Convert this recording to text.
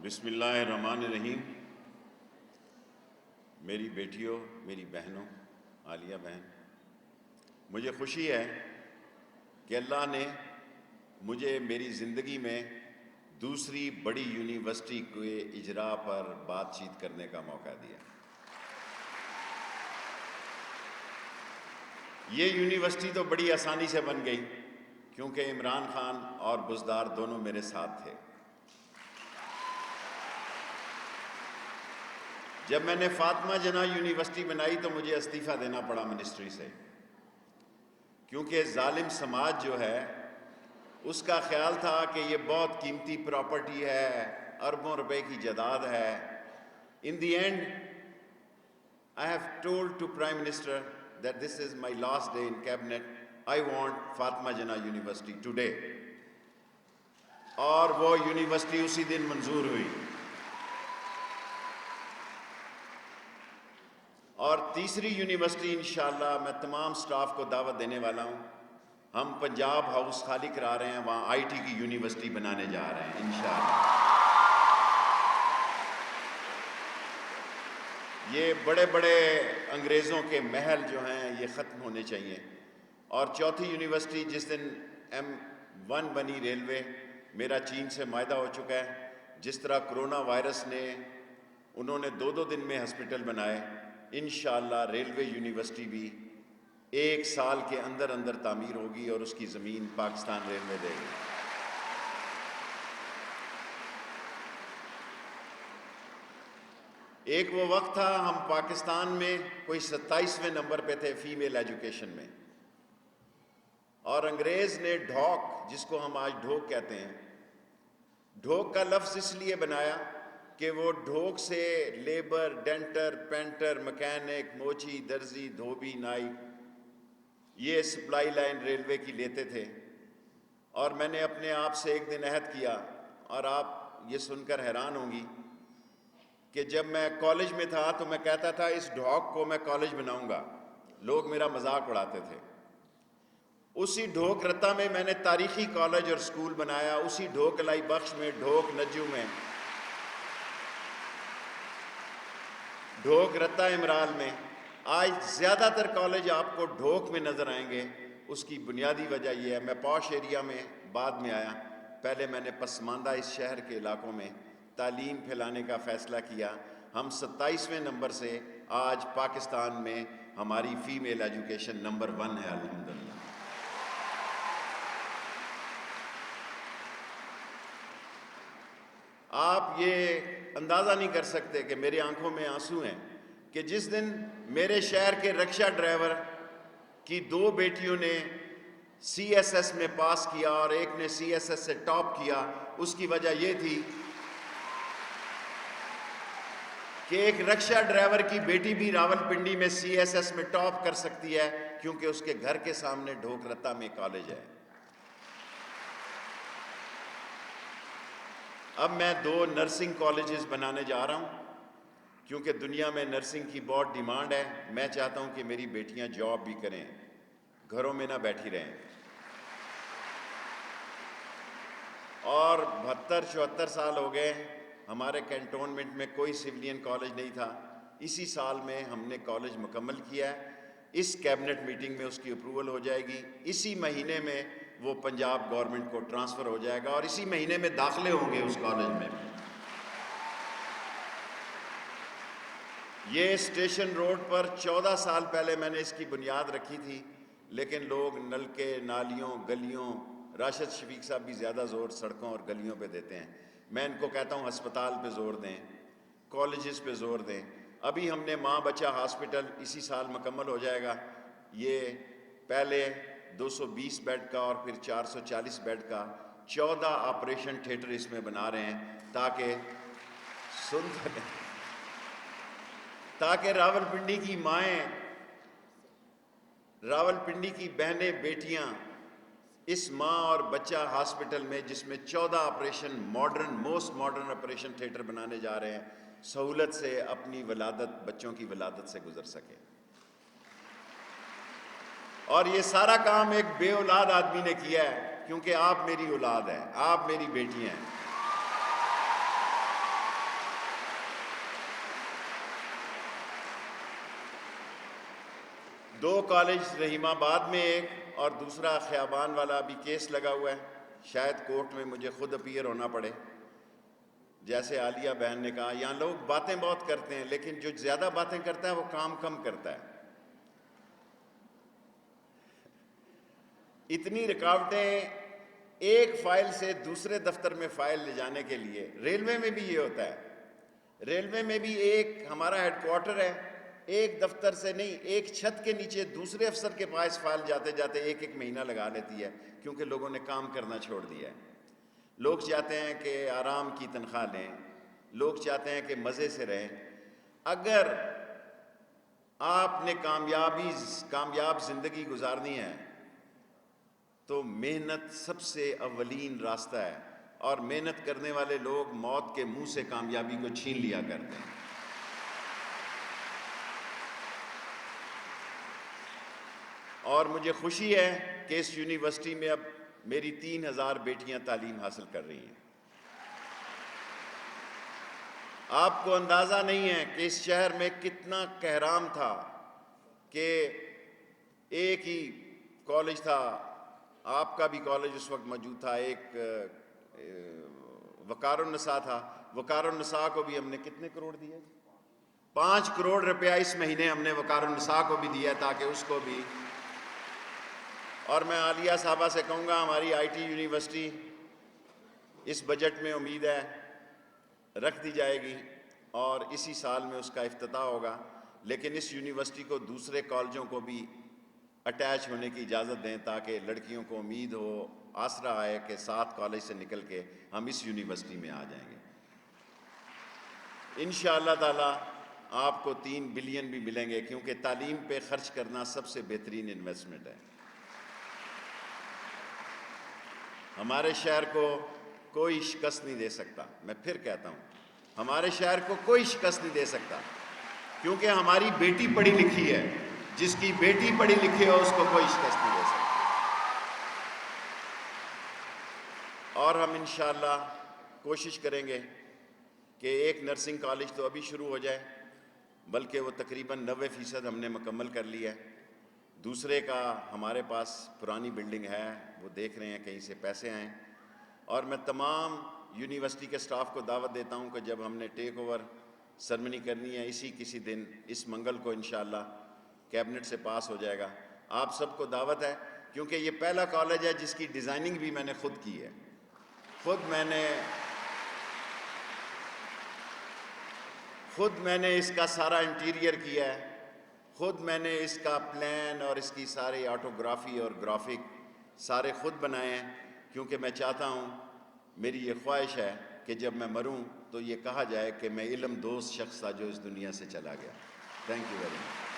بسم اللہ الرحمن الرحیم۔ میری بیٹیوں، میری بہنوں، عالیہ بہن، مجھے خوشی ہے کہ اللہ نے مجھے میری زندگی میں دوسری بڑی یونیورسٹی کے اجراء پر بات چیت کرنے کا موقع دیا۔ یہ یونیورسٹی تو بڑی آسانی سے بن گئی کیونکہ عمران خان اور بزدار دونوں میرے ساتھ تھے۔ جب میں نے فاطمہ جناح یونیورسٹی بنائی تو مجھے استعفیٰ دینا پڑا منسٹری سے، کیونکہ ظالم سماج جو ہے اس کا خیال تھا کہ یہ بہت قیمتی پراپرٹی ہے، اربوں روپے کی جائیداد ہے۔ In the end, I have told to Prime Minister that this is my last day in cabinet. I want Fatima Jinnah University today. اور وہ یونیورسٹی اسی دن منظور ہوئی۔ اور تیسری یونیورسٹی انشاءاللہ میں تمام سٹاف کو دعوت دینے والا ہوں، ہم پنجاب ہاؤس خالی کرا رہے ہیں، وہاں آئی ٹی کی یونیورسٹی بنانے جا رہے ہیں انشاءاللہ۔ یہ بڑے بڑے انگریزوں کے محل جو ہیں یہ ختم ہونے چاہیے۔ اور چوتھی یونیورسٹی جس دن M1 بنی ریلوے، میرا چین سے معاہدہ ہو چکا ہے، جس طرح کرونا وائرس نے انہوں نے 2 دن میں ہسپٹل بنائے، انشاءاللہ ریلوے یونیورسٹی بھی 1 سال کے اندر اندر تعمیر ہوگی اور اس کی زمین پاکستان ریلوے دے گی۔ ایک وہ وقت تھا ہم پاکستان میں کوئی 27ویں نمبر پہ تھے فیمیل ایجوکیشن میں، اور انگریز نے ڈھوک، جس کو ہم آج ڈھوک کہتے ہیں، ڈھوک کا لفظ اس لیے بنایا کہ وہ ڈھوک سے لیبر، ڈینٹر، پینٹر، مکینک، موچی، درزی، دھوبی، نائی، یہ سپلائی لائن ریلوے کی لیتے تھے۔ اور میں نے اپنے آپ سے ایک دن عہد کیا، اور آپ یہ سن کر حیران ہوں گی کہ جب میں کالج میں تھا تو میں کہتا تھا اس ڈھوک کو میں کالج بناؤں گا، لوگ میرا مذاق اڑاتے تھے۔ اسی ڈھوک رتا میں میں نے تاریخی کالج اور سکول بنایا، اسی ڈھوک الائی بخش میں، ڈھوک نجو میں، ڈھوک رتا امرال میں۔ آج زیادہ تر کالج آپ کو ڈھوک میں نظر آئیں گے، اس کی بنیادی وجہ یہ ہے۔ میں پاش ایریا میں بعد میں آیا، پہلے میں نے پسماندہ اس شہر کے علاقوں میں تعلیم پھیلانے کا فیصلہ کیا۔ ہم 27ویں نمبر سے آج پاکستان میں ہماری فیمیل ایجوکیشن نمبر 1 ہے الحمدللہ۔ آپ یہ اندازہ نہیں کر سکتے کہ میری آنکھوں میں آنسو ہیں کہ جس دن میرے شہر کے رکشہ ڈرائیور کی 2 بیٹیوں نے CSS میں پاس کیا اور ایک نے CSS سے ٹاپ کیا، اس کی وجہ یہ تھی کہ ایک رکشہ ڈرائیور کی بیٹی بھی راولپنڈی میں CSS میں ٹاپ کر سکتی ہے کیونکہ اس کے گھر کے سامنے ڈھوک رتا میں کالج ہے۔ اب میں 2 نرسنگ کالجز بنانے جا رہا ہوں کیونکہ دنیا میں نرسنگ کی بہت ڈیمانڈ ہے۔ میں چاہتا ہوں کہ میری بیٹیاں جاب بھی کریں، گھروں میں نہ بیٹھی رہیں۔ اور 72-74 سال ہو گئے ہمارے کینٹونمنٹ میں کوئی سویلین کالج نہیں تھا۔ اسی سال میں ہم نے کالج مکمل کیا ہے، اس کیبنٹ میٹنگ میں اس کی اپروول ہو جائے گی، اسی مہینے میں وہ پنجاب گورنمنٹ کو ٹرانسفر ہو جائے گا اور اسی مہینے میں داخلے ہوں گے اس کالج میں۔ یہ اسٹیشن روڈ پر 14 سال پہلے میں نے اس کی بنیاد رکھی تھی، لیکن لوگ نلکے، نالیوں، گلیوں، راشد شفیق صاحب بھی زیادہ زور سڑکوں اور گلیوں پہ دیتے ہیں۔ میں ان کو کہتا ہوں ہسپتال پہ زور دیں، کالجز پہ زور دیں۔ ابھی ہم نے ماں بچہ ہاسپٹل اسی سال مکمل ہو جائے گا، یہ پہلے 220 بیڈ کا اور پھر 440 بیڈ کا 14 آپریشن تھیٹر اس میں بنا رہے ہیں تاکہ راولپنڈی کی مائیں، راولپنڈی کی بہنیں، بیٹیاں اس ماں اور بچہ ہاسپٹل میں، جس میں 14 operation modern, most modern operation theatre بنانے جا رہے ہیں، سہولت سے اپنی ولادت، بچوں کی ولادت سے گزر سکے۔ اور یہ سارا کام ایک بے اولاد آدمی نے کیا ہے، کیونکہ آپ میری اولاد ہیں، آپ میری بیٹیاں ہیں۔ 2 کالج رحیم آباد میں ایک اور دوسرا خیابان والا ابھی کیس لگا ہوا ہے، شاید کورٹ میں مجھے خود اپیئر ہونا پڑے۔ جیسے عالیہ بہن نے کہا، یہاں لوگ باتیں بہت کرتے ہیں لیکن جو زیادہ باتیں کرتا ہے وہ کام کم کرتا ہے۔ اتنی رکاوٹیں ایک فائل سے دوسرے دفتر میں فائل لے جانے کے لیے، ریلوے میں بھی یہ ہوتا ہے۔ ریلوے میں بھی ایک ہمارا ہیڈ کوارٹر ہے، ایک دفتر سے نہیں، ایک چھت کے نیچے دوسرے افسر کے پاس فائل جاتے جاتے ایک مہینہ لگا لیتی ہے، کیونکہ لوگوں نے کام کرنا چھوڑ دیا ہے۔ لوگ چاہتے ہیں کہ آرام کی تنخواہ لیں، لوگ چاہتے ہیں کہ مزے سے رہیں۔ اگر آپ نے کامیاب زندگی گزارنی ہے تو محنت سب سے اولین راستہ ہے، اور محنت کرنے والے لوگ موت کے منہ سے کامیابی کو چھین لیا کرتے ہیں۔ اور مجھے خوشی ہے کہ اس یونیورسٹی میں اب میری 3000 بیٹیاں تعلیم حاصل کر رہی ہیں۔ آپ کو اندازہ نہیں ہے کہ اس شہر میں کتنا کہرام تھا کہ ایک ہی کالج تھا، آپ کا بھی کالج اس وقت موجود تھا، ایک وقار النساء تھا۔ وقار النساء کو بھی ہم نے کتنے کروڑ دیے؟ 5 کروڑ روپیہ اس مہینے ہم نے وقار النساء کو بھی دیا تاکہ اس کو بھی۔ اور میں عالیہ صاحبہ سے کہوں گا، ہماری آئی ٹی یونیورسٹی اس بجٹ میں امید ہے رکھ دی جائے گی اور اسی سال میں اس کا افتتاح ہوگا، لیکن اس یونیورسٹی کو دوسرے کالجوں کو بھی اٹیچ ہونے کی اجازت دیں تاکہ لڑکیوں کو امید ہو، آسرا آئے کہ 7 کالج سے نکل کے ہم اس یونیورسٹی میں آ جائیں گے۔ انشاءاللہ تعالی آپ کو 3 بلین بھی ملیں گے، کیونکہ تعلیم پہ خرچ کرنا سب سے بہترین انویسٹمنٹ ہے۔ ہمارے شہر کو کوئی شکست نہیں دے سکتا، میں پھر کہتا ہوں، ہمارے شہر کو کوئی شکست نہیں دے سکتا، کیونکہ ہماری بیٹی پڑھی لکھی ہے۔ جس کی بیٹی پڑھی لکھی ہو اس کو کوئی شکست نہیں دے سکتا۔ اور ہم انشاءاللہ کوشش کریں گے کہ ایک نرسنگ کالج تو ابھی شروع ہو جائے، بلکہ وہ تقریباً 90% ہم نے مکمل کر لیا ہے۔ دوسرے کا ہمارے پاس پرانی بلڈنگ ہے، وہ دیکھ رہے ہیں کہیں سے پیسے آئیں۔ اور میں تمام یونیورسٹی کے سٹاف کو دعوت دیتا ہوں کہ جب ہم نے ٹیک اوور سرمنی کرنی ہے کسی دن، اس منگل کو انشاءاللہ کیبنٹ سے پاس ہو جائے گا، آپ سب کو دعوت ہے، کیونکہ یہ پہلا کالج ہے جس کی ڈیزائننگ بھی میں نے خود کی ہے۔ خود میں نے اس کا سارا انٹیریئر کیا ہے، خود میں نے اس کا پلان اور اس کی ساری آٹوگرافی اور گرافک سارے خود بنائے ہیں، کیونکہ میں چاہتا ہوں، میری یہ خواہش ہے کہ جب میں مروں تو یہ کہا جائے کہ میں علم دوست شخص تھا جو اس دنیا سے چلا گیا۔ Thank you very much.